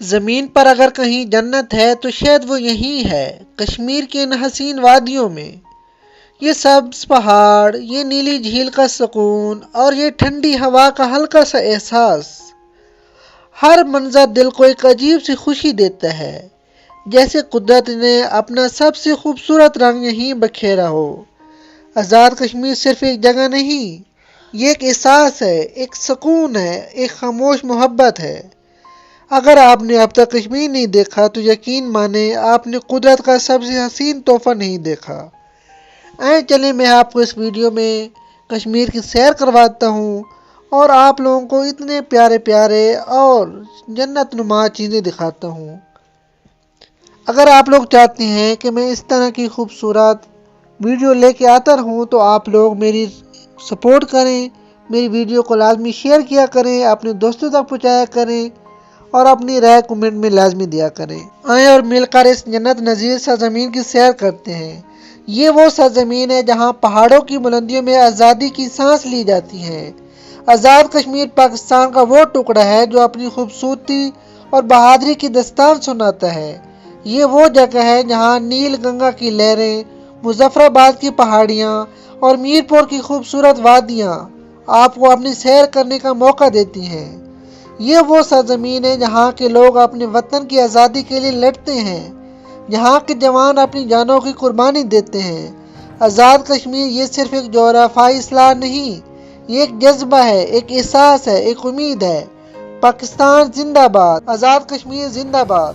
زمین پر اگر کہیں جنت ہے تو شاید وہ یہی ہے، کشمیر کے ان حسین وادیوں میں۔ یہ سبز پہاڑ، یہ نیلی جھیل کا سکون اور یہ ٹھنڈی ہوا کا ہلکا سا احساس، ہر منظر دل کو ایک عجیب سی خوشی دیتا ہے، جیسے قدرت نے اپنا سب سے خوبصورت رنگ یہیں بکھیرا ہو۔ آزاد کشمیر صرف ایک جگہ نہیں، یہ ایک احساس ہے، ایک سکون ہے، ایک خاموش محبت ہے۔ اگر آپ نے اب تک کشمیر نہیں دیکھا تو یقین مانیں آپ نے قدرت کا سب سے حسین تحفہ نہیں دیکھا۔ آئیں چلیں میں آپ کو اس ویڈیو میں کشمیر کی سیر کرواتا ہوں اور آپ لوگوں کو اتنے پیارے پیارے اور جنت نما چیزیں دکھاتا ہوں۔ اگر آپ لوگ چاہتے ہیں کہ میں اس طرح کی خوبصورت ویڈیو لے کے آتا رہوں تو آپ لوگ میری سپورٹ کریں، میری ویڈیو کو لازمی شیئر کیا کریں، اپنے دوستوں تک پہنچایا کریں اور اپنی رائے کمنٹ میں لازمی دیا کریں۔ آئیں اور مل کر اس جنت نظیر سرزمین کی سیر کرتے ہیں۔ یہ وہ سرزمین ہے جہاں پہاڑوں کی بلندیوں میں آزادی کی سانس لی جاتی ہے۔ آزاد کشمیر پاکستان کا وہ ٹکڑا ہے جو اپنی خوبصورتی اور بہادری کی داستان سناتا ہے۔ یہ وہ جگہ ہے جہاں نیل گنگا کی لہریں، مظفر آباد کی پہاڑیاں اور میر پور کی خوبصورت وادیاں آپ کو اپنی سیر کرنے کا موقع دیتی ہیں۔ یہ وہ سرزمین ہے جہاں کے لوگ اپنے وطن کی آزادی کے لیے لڑتے ہیں، جہاں کے جوان اپنی جانوں کی قربانی دیتے ہیں۔ آزاد کشمیر یہ صرف ایک جغرافیائی اصطلاح نہیں، یہ ایک جذبہ ہے، ایک احساس ہے، ایک امید ہے۔ پاکستان زندہ باد، آزاد کشمیر زندہ باد۔